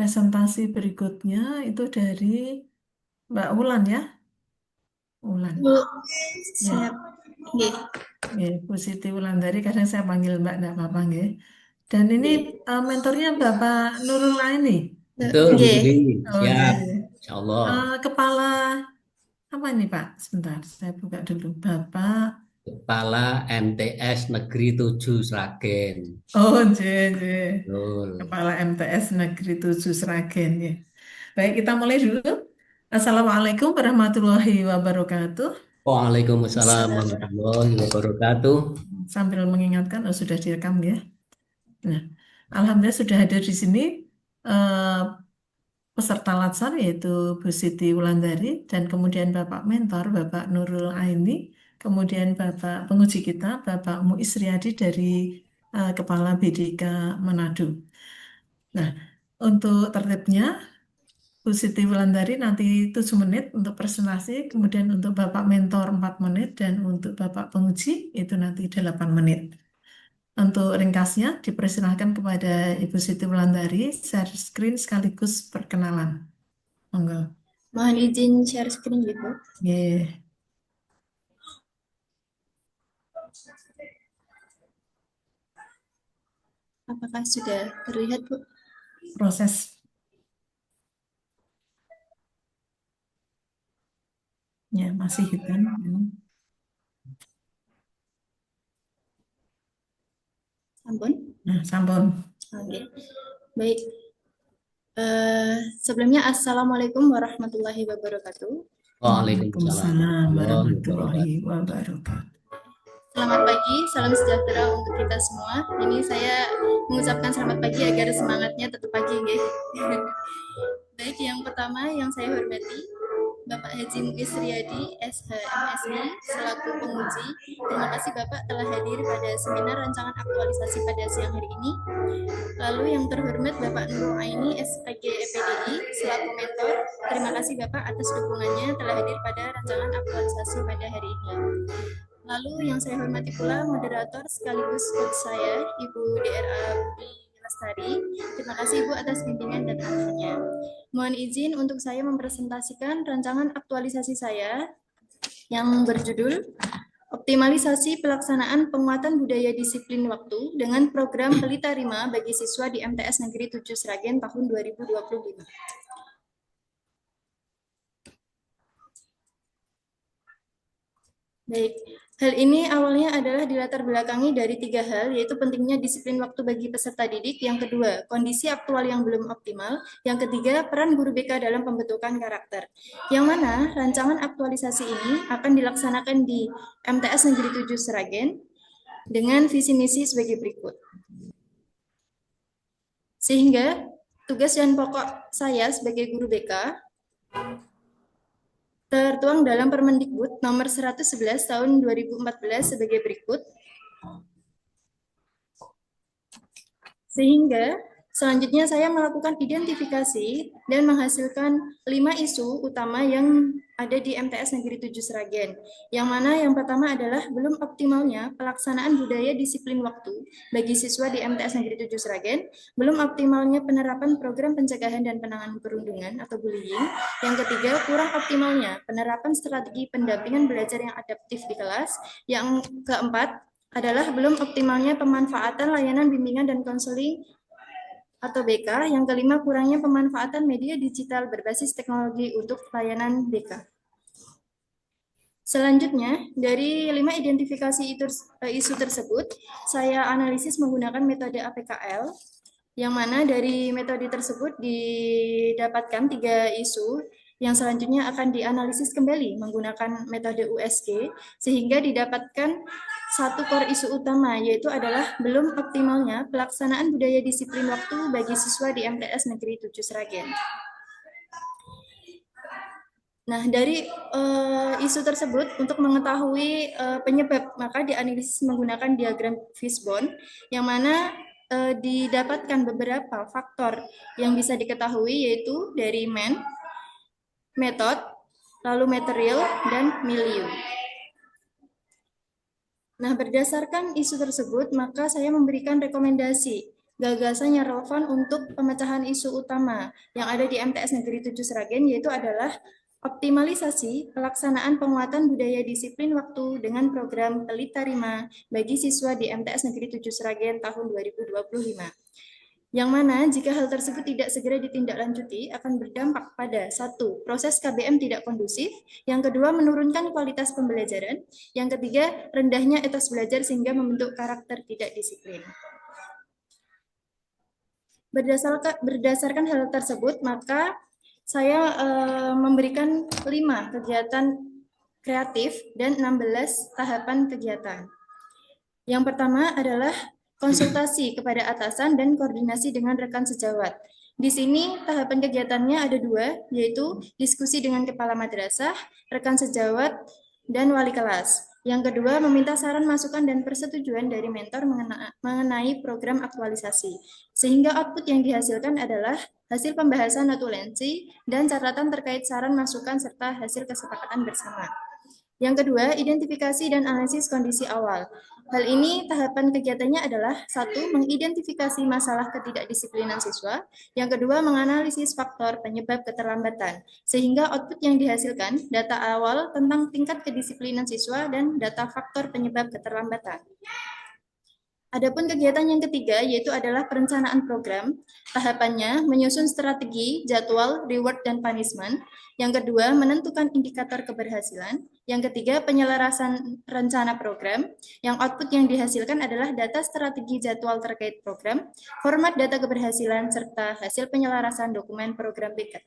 presentasi berikutnya itu dari Mbak Wulan ya. Wulan. Bu, Ya, siap. Nggih, ya, Bu Siti Wulandari. Kadang saya panggil Mbak, enggak apa-apa nggih. Dan ini nggih. mentornya Bapak Nurul Aini. Betul, Bu Nggih. Siti. Oh, Siap. nggih. Insya Allah. Kepala apa ini Pak? Sebentar, saya buka dulu. Bapak. Kepala MTS Negeri 7 Sragen. Oh, nggih, nggih. Betul. Kepala MTS Negeri 7 Sragen ya. Baik, kita mulai dulu. Assalamualaikum warahmatullahi wabarakatuh. Waalaikumsalam Assalamualaikum. warahmatullahi wabarakatuh. Sambil mengingatkan, oh sudah direkam ya. Nah, alhamdulillah sudah hadir di sini eh, peserta latsar yaitu Bu Siti Wulandari dan kemudian Bapak Mentor Bapak Nurul Aini, kemudian Bapak penguji kita Bapak Muiz Riyadi dari Kepala BDK Manado. Nah, untuk tertibnya Bu Siti Wulandari nanti 7 menit untuk presentasi, kemudian untuk Bapak Mentor 4 menit dan untuk Bapak penguji itu nanti 8 menit. Untuk ringkasnya, dipersilahkan kepada Ibu Siti Wulandari, share screen sekaligus perkenalan. Monggo. Mohon izin share screen gitu. Yeah. Apakah sudah terlihat, Bu? Proses ya masih hitam. Ampun. Nah, sampun. Oke. Baik. Sebelumnya Assalamualaikum warahmatullahi wabarakatuh. Waalaikumsalam Waalaikumsalam warahmatullahi warahmatullahi wabarakatuh. wabarakatuh. Selamat pagi, salam sejahtera untuk kita semua. Ini saya mengucapkan selamat pagi agar semangatnya tetap pagi, nggih. Baik, yang pertama yang saya hormati Bapak Haji Muiz Riyadi, SHMSI, selaku penguji. Terima kasih Bapak telah hadir pada seminar rancangan aktualisasi pada siang hari ini. Lalu yang terhormat Bapak Nurul Aini, SPG EPDI, selaku mentor. Terima kasih Bapak atas dukungannya telah hadir pada rancangan aktualisasi pada hari ini. Lalu yang saya hormati pula moderator sekaligus coach saya, Ibu DRA Budi Lestari. Terima kasih Ibu atas bimbingan dan arahannya. Mohon izin untuk saya mempresentasikan rancangan aktualisasi saya yang berjudul Optimalisasi Pelaksanaan Penguatan Budaya Disiplin Waktu dengan Program Pelita Rima bagi Siswa di MTS Negeri 7 Sragen tahun 2025. Baik, hal ini awalnya adalah dilatar belakangi dari 3 hal, yaitu pentingnya disiplin waktu bagi peserta didik, yang kedua, kondisi aktual yang belum optimal, yang ketiga, peran guru BK dalam pembentukan karakter. Yang mana rancangan aktualisasi ini akan dilaksanakan di MTS Negeri 7 Sragen dengan visi misi sebagai berikut. Sehingga tugas dan pokok saya sebagai guru BK tertuang dalam Permendikbud nomor 111 tahun 2014 sebagai berikut. Sehingga selanjutnya saya melakukan identifikasi dan menghasilkan 5 isu utama yang ada di MTS Negeri 7 Sragen. Yang mana yang pertama adalah belum optimalnya pelaksanaan budaya disiplin waktu bagi siswa di MTS Negeri 7 Sragen, belum optimalnya penerapan program pencegahan dan penanganan perundungan atau bullying. Yang ketiga, kurang optimalnya penerapan strategi pendampingan belajar yang adaptif di kelas. Yang keempat, adalah belum optimalnya pemanfaatan layanan bimbingan dan konseling atau BK. Yang kelima, kurangnya pemanfaatan media digital berbasis teknologi untuk layanan BK. Selanjutnya, dari 5 identifikasi isu tersebut, saya analisis menggunakan metode APKL, yang mana dari metode tersebut didapatkan 3 isu yang selanjutnya akan dianalisis kembali menggunakan metode USG, sehingga didapatkan 1 core isu utama, yaitu adalah belum optimalnya pelaksanaan budaya disiplin waktu bagi siswa di MTS Negeri 7 Sragen. Nah, dari isu tersebut, untuk mengetahui penyebab, maka dianalisis menggunakan diagram fishbone, yang mana didapatkan beberapa faktor yang bisa diketahui, yaitu dari method, lalu material, dan milieu. Nah, berdasarkan isu tersebut, maka saya memberikan rekomendasi gagasan yang relevan untuk pemecahan isu utama yang ada di MTS Negeri 7 Sragen, yaitu adalah optimalisasi pelaksanaan penguatan budaya disiplin waktu dengan program Pelita Rima bagi siswa di MTS Negeri 7 Sragen tahun 2025. Yang mana jika hal tersebut tidak segera ditindaklanjuti akan berdampak pada satu, proses KBM tidak kondusif, yang kedua menurunkan kualitas pembelajaran, yang ketiga rendahnya etos belajar sehingga membentuk karakter tidak disiplin. Berdasarkan hal tersebut, maka saya memberikan 5 kegiatan kreatif dan 16 tahapan kegiatan. Yang pertama adalah konsultasi kepada atasan dan koordinasi dengan rekan sejawat. Di sini tahapan kegiatannya ada 2, yaitu diskusi dengan kepala madrasah, rekan sejawat, dan wali kelas. Yang kedua, meminta saran, masukan, dan persetujuan dari mentor mengenai program aktualisasi. Sehingga output yang dihasilkan adalah hasil pembahasan notulensi dan catatan terkait saran, masukan, serta hasil kesepakatan bersama. Yang kedua, identifikasi dan analisis kondisi awal. Hal ini tahapan kegiatannya adalah 1. Mengidentifikasi masalah ketidakdisiplinan siswa. Yang kedua, menganalisis faktor penyebab keterlambatan. Sehingga output yang dihasilkan, data awal tentang tingkat kedisiplinan siswa dan data faktor penyebab keterlambatan. Adapun kegiatan yang ketiga yaitu adalah perencanaan program. Tahapannya menyusun strategi, jadwal, reward, dan punishment. Yang kedua, menentukan indikator keberhasilan. Yang ketiga, penyelarasan rencana program. Yang output yang dihasilkan adalah data strategi jadwal terkait program, format data keberhasilan, serta hasil penyelarasan dokumen program piket.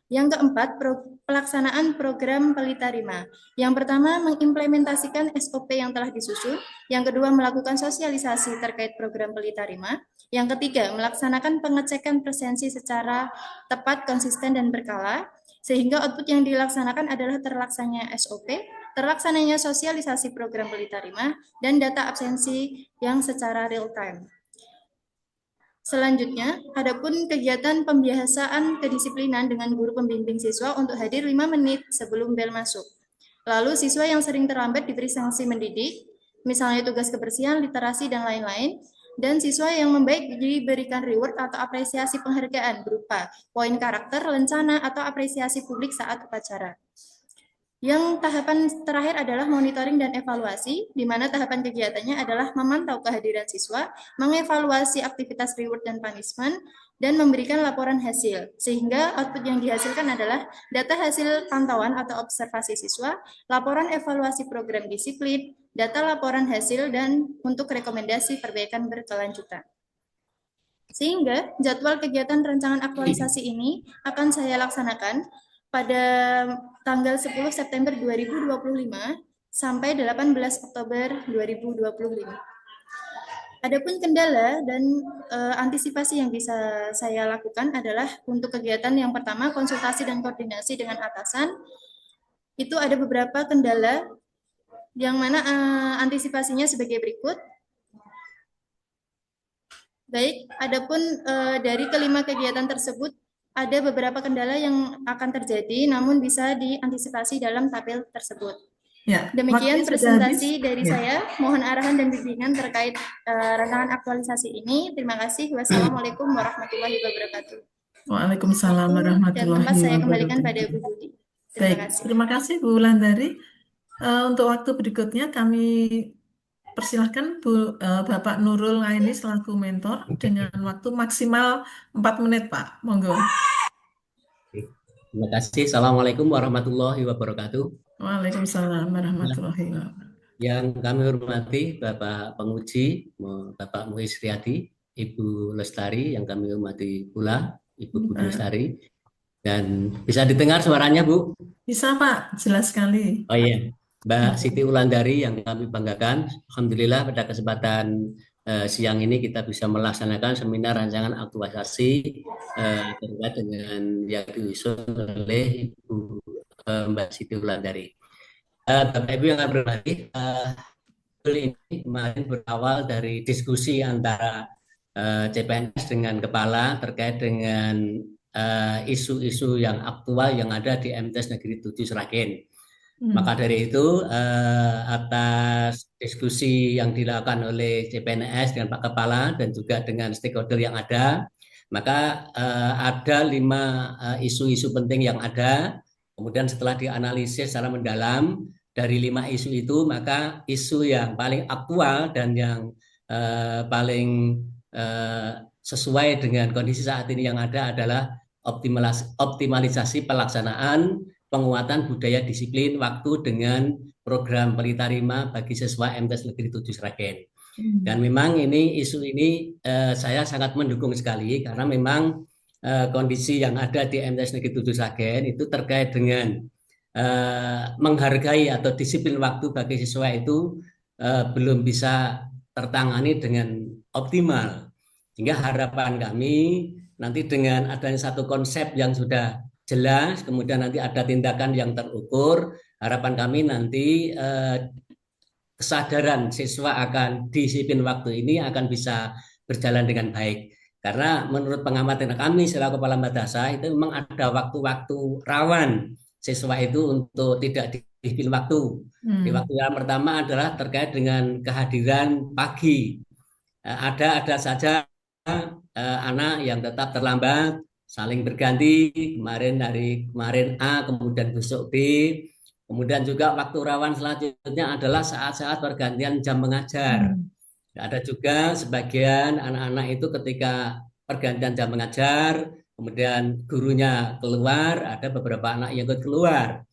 Yang keempat, pelaksanaan program Pelita Rima. Yang pertama, mengimplementasikan SOP yang telah disusun. Yang kedua, melakukan sosialisasi terkait program Pelita Rima. Yang ketiga, melaksanakan pengecekan presensi secara tepat, konsisten, dan berkala. Sehingga output yang dilaksanakan adalah terlaksananya SOP, terlaksananya sosialisasi program Pelita Rima, dan data absensi yang secara real time. Selanjutnya, adapun kegiatan pembiasaan kedisiplinan dengan guru pembimbing siswa untuk hadir 5 menit sebelum bel masuk. Lalu siswa yang sering terlambat diberi sanksi mendidik, misalnya tugas kebersihan, literasi, dan lain-lain. Dan siswa yang membaik diberikan reward atau apresiasi penghargaan berupa poin karakter, lencana, atau apresiasi publik saat upacara. Yang tahapan terakhir adalah monitoring dan evaluasi, di mana tahapan kegiatannya adalah memantau kehadiran siswa, mengevaluasi aktivitas reward dan punishment, dan memberikan laporan hasil. Sehingga output yang dihasilkan adalah data hasil pantauan atau observasi siswa, laporan evaluasi program disiplin, data laporan hasil, dan untuk rekomendasi perbaikan berkelanjutan. Sehingga jadwal kegiatan rancangan aktualisasi ini akan saya laksanakan pada tanggal 10 September 2025 sampai 18 Oktober 2025. Adapun kendala dan antisipasi yang bisa saya lakukan adalah untuk kegiatan yang pertama, konsultasi dan koordinasi dengan atasan. Itu ada beberapa kendala yang mana antisipasinya sebagai berikut. Baik, adapun dari kelima kegiatan tersebut, ada beberapa kendala yang akan terjadi, namun bisa diantisipasi dalam tabel tersebut. Ya, demikian presentasi dari saya. Mohon arahan dan bimbingan terkait rancangan aktualisasi ini. Terima kasih. Wassalamualaikum warahmatullahi wabarakatuh. Waalaikumsalam warahmatullahi wabarakatuh. Dan tempat saya kembalikan pada Bu Budi. Terima kasih Bu Wulandari. Untuk waktu berikutnya kami persilahkan Bapak Nurul Aini selaku mentor dengan waktu maksimal 4 menit, Pak. Monggo. Terima kasih. Assalamualaikum warahmatullahi wabarakatuh. Waalaikumsalam warahmatullahi wabarakatuh. Yang kami hormati Bapak Penguji, Bapak Muiz Riyadi, Ibu Lestari, yang kami hormati pula Ibu Budi Lestari. Dan bisa didengar suaranya, Bu? Bisa, Pak. Jelas sekali. Oh iya. Mbak Siti Wulandari yang kami banggakan, alhamdulillah pada kesempatan siang ini kita bisa melaksanakan seminar rancangan aktualisasi terkait dengan yang diusul oleh Ibu Mbak Siti Wulandari. Bapak Ibu yang kami hormati, ini kemarin berawal dari diskusi antara CPNS dengan kepala terkait dengan isu-isu yang aktual yang ada di MTS Negeri 7 Sragen. Maka dari itu, atas diskusi yang dilakukan oleh CPNS dengan Pak Kepala dan juga dengan stakeholder yang ada, maka ada 5 isu-isu penting yang ada. Kemudian setelah dianalisis secara mendalam dari 5 isu itu, maka isu yang paling aktual dan yang paling sesuai dengan kondisi saat ini yang ada adalah optimalisasi pelaksanaan penguatan budaya disiplin waktu dengan program Pelita Rima bagi siswa MTs Negeri 7 Sragen. Dan memang isu ini saya sangat mendukung sekali karena memang kondisi yang ada di MTs Negeri 7 Sragen itu terkait dengan menghargai atau disiplin waktu bagi siswa itu belum bisa tertangani dengan optimal. Sehingga harapan kami nanti dengan adanya satu konsep yang sudah jelas, kemudian nanti ada tindakan yang terukur, harapan kami nanti kesadaran siswa akan disiplin waktu ini akan bisa berjalan dengan baik. Karena menurut pengamatan kami selaku kepala madrasah itu memang ada waktu-waktu rawan siswa itu untuk tidak disiplin waktu. Di waktu yang pertama adalah terkait dengan kehadiran pagi. Ada saja anak yang tetap terlambat, saling berganti, kemarin A, kemudian besok B. Kemudian juga waktu rawan selanjutnya adalah saat-saat pergantian jam mengajar. Ada juga sebagian anak-anak itu ketika pergantian jam mengajar, kemudian gurunya keluar, ada beberapa anak yang ikut keluar.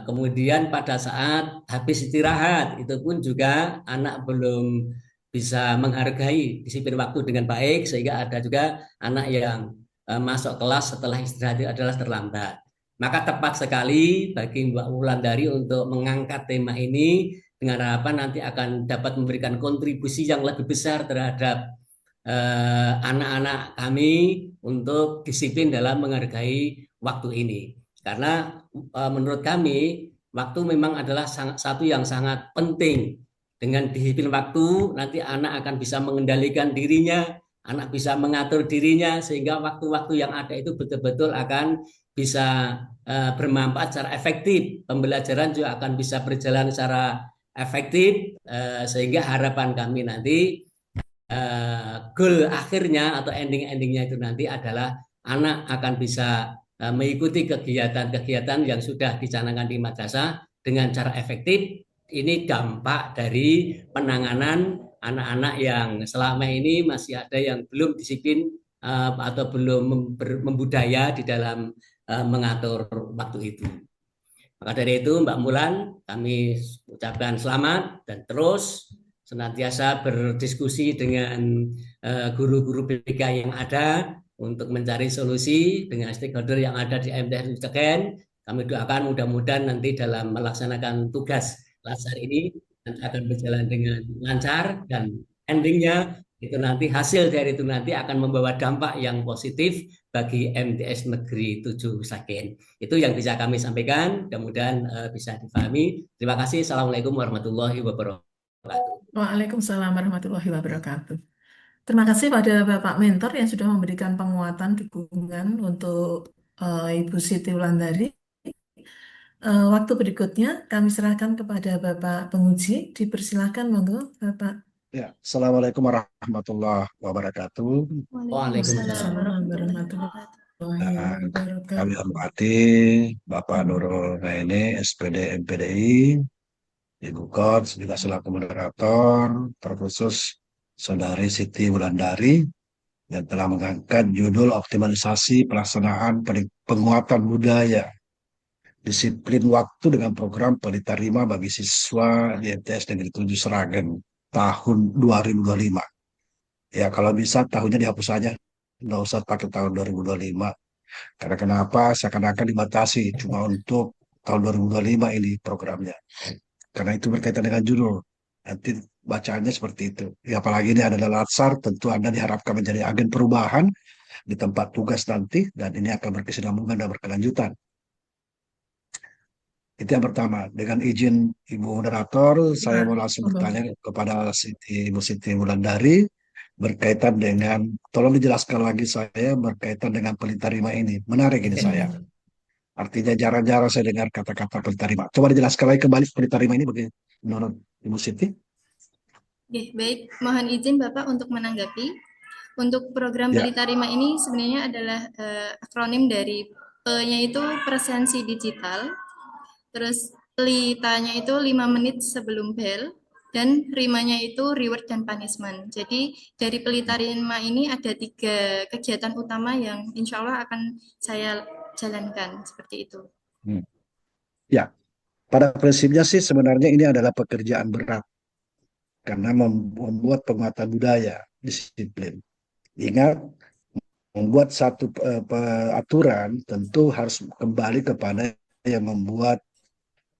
Kemudian pada saat habis istirahat, itu pun juga anak belum bisa menghargai disiplin waktu dengan baik, sehingga ada juga anak yang masuk kelas setelah istirahat itu adalah terlambat. Maka tepat sekali bagi Mbak Wulandari untuk mengangkat tema ini dengan harapan nanti akan dapat memberikan kontribusi yang lebih besar terhadap anak-anak kami untuk disiplin dalam menghargai waktu ini. Karena menurut kami waktu memang adalah satu yang sangat penting. Dengan disiplin waktu nanti anak akan bisa mengendalikan dirinya, anak bisa mengatur dirinya sehingga waktu-waktu yang ada itu betul-betul akan bisa bermanfaat secara efektif. Pembelajaran juga akan bisa berjalan secara efektif sehingga harapan kami nanti goal akhirnya atau ending-endingnya itu nanti adalah anak akan bisa mengikuti kegiatan-kegiatan yang sudah dicanangkan di madrasah dengan cara efektif. Ini dampak dari penanganan anak-anak yang selama ini masih ada yang belum disiplin atau belum membudaya di dalam mengatur waktu itu. Maka dari itu Mbak Mulan, kami ucapkan selamat dan terus senantiasa berdiskusi dengan guru-guru BK yang ada untuk mencari solusi dengan stakeholder yang ada di MTs Sragen. Kami doakan mudah-mudahan nanti dalam melaksanakan tugas latsar ini akan berjalan dengan lancar dan endingnya itu nanti hasil dari itu nanti akan membawa dampak yang positif bagi MTs Negeri 7 Sragen. Itu yang bisa kami sampaikan, mudah-mudahan bisa dipahami. Terima kasih. Assalamualaikum warahmatullahi wabarakatuh. Waalaikumsalam warahmatullahi wabarakatuh. Terima kasih pada Bapak Mentor yang sudah memberikan penguatan dukungan untuk Ibu Siti Wulandari. Waktu berikutnya kami serahkan kepada Bapak Penguji. Dipersilahkan, monggo, Bapak. Ya, Assalamualaikum warahmatullahi wabarakatuh. Waalaikumsalam warahmatullahi wabarakatuh. Kami hormati Bapak Nurul Naini, SPD MPDI, Ibu Kots, juga selaku moderator, terkhusus Saudari Siti Wulandari yang telah mengangkat judul optimalisasi pelaksanaan penguatan budaya disiplin waktu dengan program Pelita Rima bagi siswa di MTs Negeri 7 Sragen tahun 2025. Ya, kalau bisa tahunnya dihapus saja. Nggak usah pakai tahun 2025. Karena kenapa? Seakan-akan dibatasi cuma untuk tahun 2025 ini programnya. Karena itu berkaitan dengan judul. Nanti bacaannya seperti itu. Ya, apalagi ini adalah latsar, tentu Anda diharapkan menjadi agen perubahan di tempat tugas nanti, dan ini akan berkesinambungan dan berkelanjutan. Itu yang pertama. Dengan izin Ibu Moderator, saya mau langsung bertanya kepada Ibu Siti Wulandari berkaitan dengan, tolong dijelaskan lagi saya berkaitan dengan Pelita Rima ini. Menarik ini saya. Artinya jarang-jarang saya dengar kata-kata pelita rima. Coba dijelaskan lagi kembali pelita rima ini bagaimana menurut Ibu Siti? Oke, baik. Mohon izin Bapak untuk menanggapi. Untuk program Ya, Pelita Rima ini sebenarnya adalah akronim dari P-nya itu presensi digital, terus pelitanya itu 5 menit sebelum bel, dan rimanya itu reward dan punishment. Jadi dari Pelita Rima ini ada 3 kegiatan utama yang insya Allah akan saya jalankan seperti itu. ya. Pada prinsipnya sih sebenarnya ini adalah pekerjaan berat karena membuat penguatan budaya, disiplin. Ingat, membuat satu aturan tentu harus kembali kepada yang membuat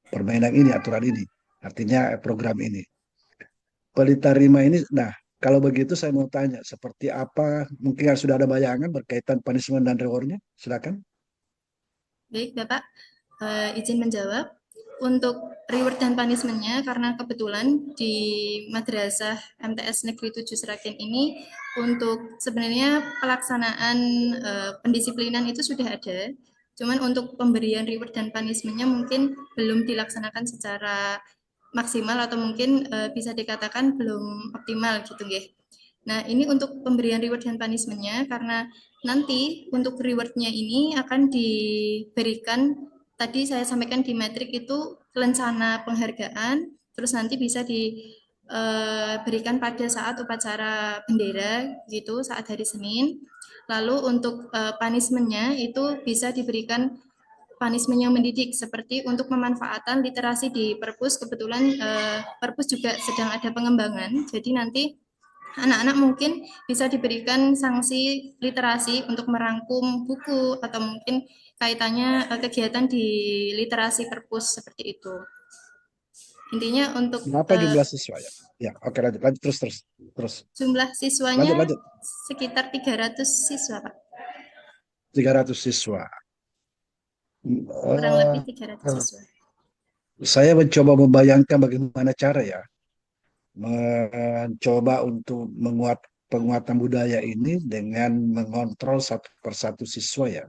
permainan ini, aturan ini. Artinya program ini. Pelita Rima ini, nah kalau begitu saya mau tanya, seperti apa, mungkin sudah ada bayangan berkaitan punishment dan rewardnya? Silakan. Baik, Bapak, izin menjawab. Untuk reward dan punishment-nya, karena kebetulan di Madrasah MTS Negeri 7 Sragen ini, untuk sebenarnya pelaksanaan pendisiplinan itu sudah ada, cuman untuk pemberian reward dan punishment-nya mungkin belum dilaksanakan secara maksimal atau mungkin bisa dikatakan belum optimal gitu, nggih. Nah, ini untuk pemberian reward dan punishment-nya, karena nanti untuk reward-nya ini akan diberikan, tadi saya sampaikan di metrik itu rencana penghargaan, terus nanti bisa diberikan pada saat upacara bendera gitu, saat hari Senin. Lalu untuk punishment-nya itu bisa diberikan punishment yang mendidik, seperti untuk pemanfaatan literasi di perpus. Kebetulan perpus juga sedang ada pengembangan, jadi nanti anak-anak mungkin bisa diberikan sanksi literasi untuk merangkum buku atau mungkin kaitannya kegiatan di literasi perpus seperti itu. Intinya untuk Berapa jumlah siswa ya? Ya, oke lanjut, lanjut terus terus terus. jumlah Lanjut siswanya lanjut. sekitar 300 siswa, Pak. 300 siswa. Kurang lebih Eh, 300 siswa. saya mencoba membayangkan bagaimana cara ya mencoba untuk penguatan budaya ini dengan mengontrol satu persatu siswa ya.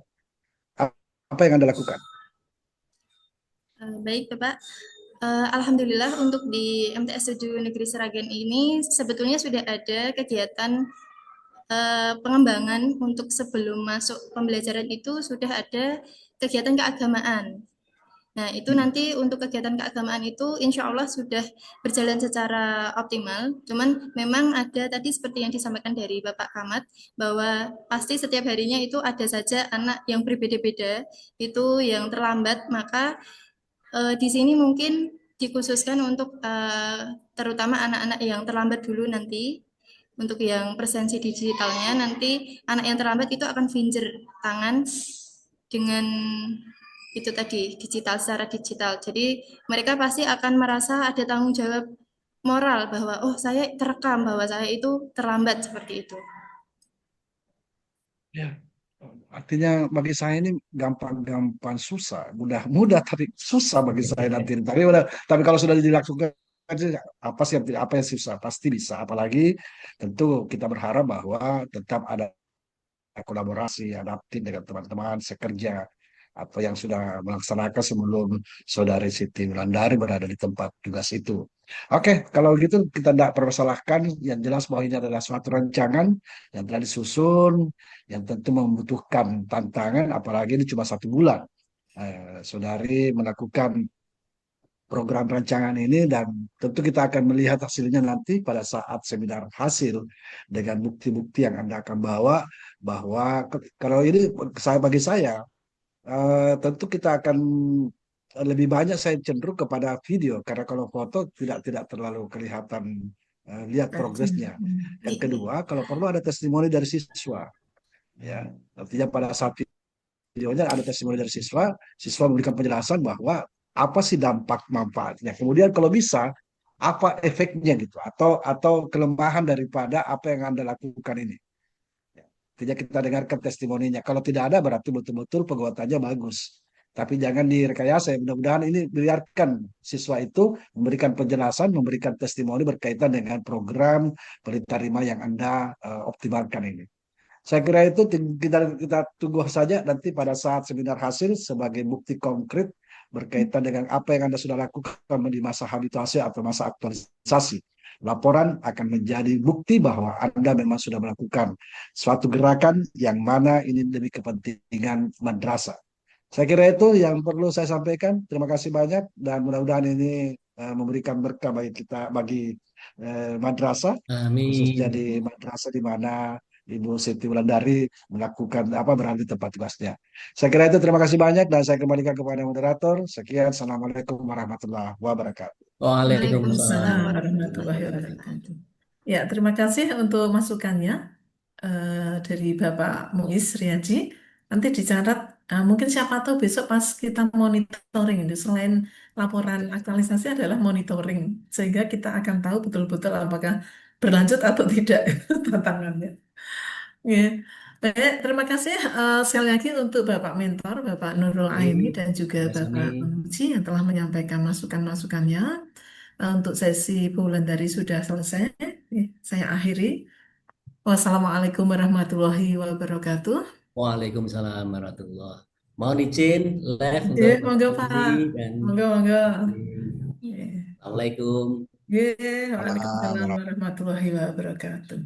Apa yang Anda lakukan? Baik, Bapak. Alhamdulillah untuk di MTS 7 Negeri Sragen ini sebetulnya sudah ada kegiatan pengembangan. Untuk sebelum masuk pembelajaran itu sudah ada kegiatan keagamaan. Nah, itu nanti untuk kegiatan keagamaan itu insya Allah sudah berjalan secara optimal. Cuman memang ada tadi seperti yang disampaikan dari Bapak Kamat, bahwa pasti setiap harinya itu ada saja anak yang berbeda-beda, itu yang terlambat. Maka di sini mungkin dikhususkan untuk terutama anak-anak yang terlambat dulu nanti. Untuk yang presensi digitalnya, nanti anak yang terlambat itu akan finger tangan dengan itu tadi, digital, secara digital. Jadi mereka pasti akan merasa ada tanggung jawab moral bahwa oh saya terekam bahwa saya itu terlambat seperti itu. Ya, artinya bagi saya ini gampang-gampang susah, mudah-mudah tapi susah bagi saya nanti. Tapi kalau sudah dilakukan apa sih apa yang susah pasti bisa. Apalagi tentu kita berharap bahwa tetap ada kolaborasi, adaptif dengan teman-teman sekerja atau yang sudah melaksanakan sebelum Saudari Siti Wulandari berada di tempat tugas itu. Oke, kalau gitu kita tidak permasalahkan. Yang jelas bahwa ini adalah suatu rancangan yang telah disusun, yang tentu membutuhkan tantangan, apalagi ini cuma 1 bulan. Saudari melakukan program rancangan ini dan tentu kita akan melihat hasilnya nanti pada saat seminar hasil dengan bukti-bukti yang Anda akan bawa bahwa kalau ini bagi saya tentu kita akan lebih banyak saya cenderung kepada video karena kalau foto tidak terlalu kelihatan lihat progresnya. Yang kedua, kalau perlu ada testimoni dari siswa ya. Artinya pada saat videonya ada testimoni dari siswa, siswa memberikan penjelasan bahwa apa sih dampak manfaatnya. Kemudian kalau bisa apa efeknya gitu atau kelemahan daripada apa yang Anda lakukan ini. Tidak kita dengarkan testimoninya. Kalau tidak ada berarti betul-betul perbuatannya bagus. Tapi jangan direkayasa. Mudah-mudahan ini biarkan siswa itu memberikan penjelasan, memberikan testimoni berkaitan dengan program Pelita Rima yang Anda optimalkan ini. Saya kira itu kita tunggu saja nanti pada saat seminar hasil sebagai bukti konkret berkaitan dengan apa yang Anda sudah lakukan di masa habituasi atau masa aktualisasi. Laporan akan menjadi bukti bahwa Anda memang sudah melakukan suatu gerakan yang mana ini demi kepentingan madrasah. Saya kira itu yang perlu saya sampaikan. Terima kasih banyak dan mudah-mudahan ini memberikan berkah bagi kita, bagi madrasah, khususnya Amin. di madrasah di mana Ibu Siti Wulandari melakukan apa berada di tempat tugasnya. Saya kira itu terima kasih banyak dan saya kembalikan kepada moderator. Sekian, Assalamualaikum warahmatullahi wabarakatuh. Waalaikumsalam Waalaikumsalam warahmatullahi warahmatullahi wabarakatuh. wabarakatuh. Ya, terima kasih untuk masukannya dari Bapak Muiz Riaji. Nanti dicatat, mungkin siapa tahu besok pas kita monitoring itu selain laporan aktualisasi adalah monitoring, sehingga kita akan tahu betul-betul apakah berlanjut atau tidak tantangannya. Ya. Baik, terima kasih sekali lagi untuk Bapak Mentor, Bapak Nurul Aini, Baik, dan juga sama-sama. Bapak Muji yang telah menyampaikan masukan-masukannya. Untuk sesi Wulandari sudah selesai. Saya akhiri. Wassalamualaikum warahmatullahi wabarakatuh. Waalaikumsalam warahmatullahi. Mohon izin live Ya, untuk monggo Bapak Pak. dan Monggo, monggo. Ya. Assalamualaikum. Ya, Salam. Waalaikumsalam warahmatullahi wabarakatuh.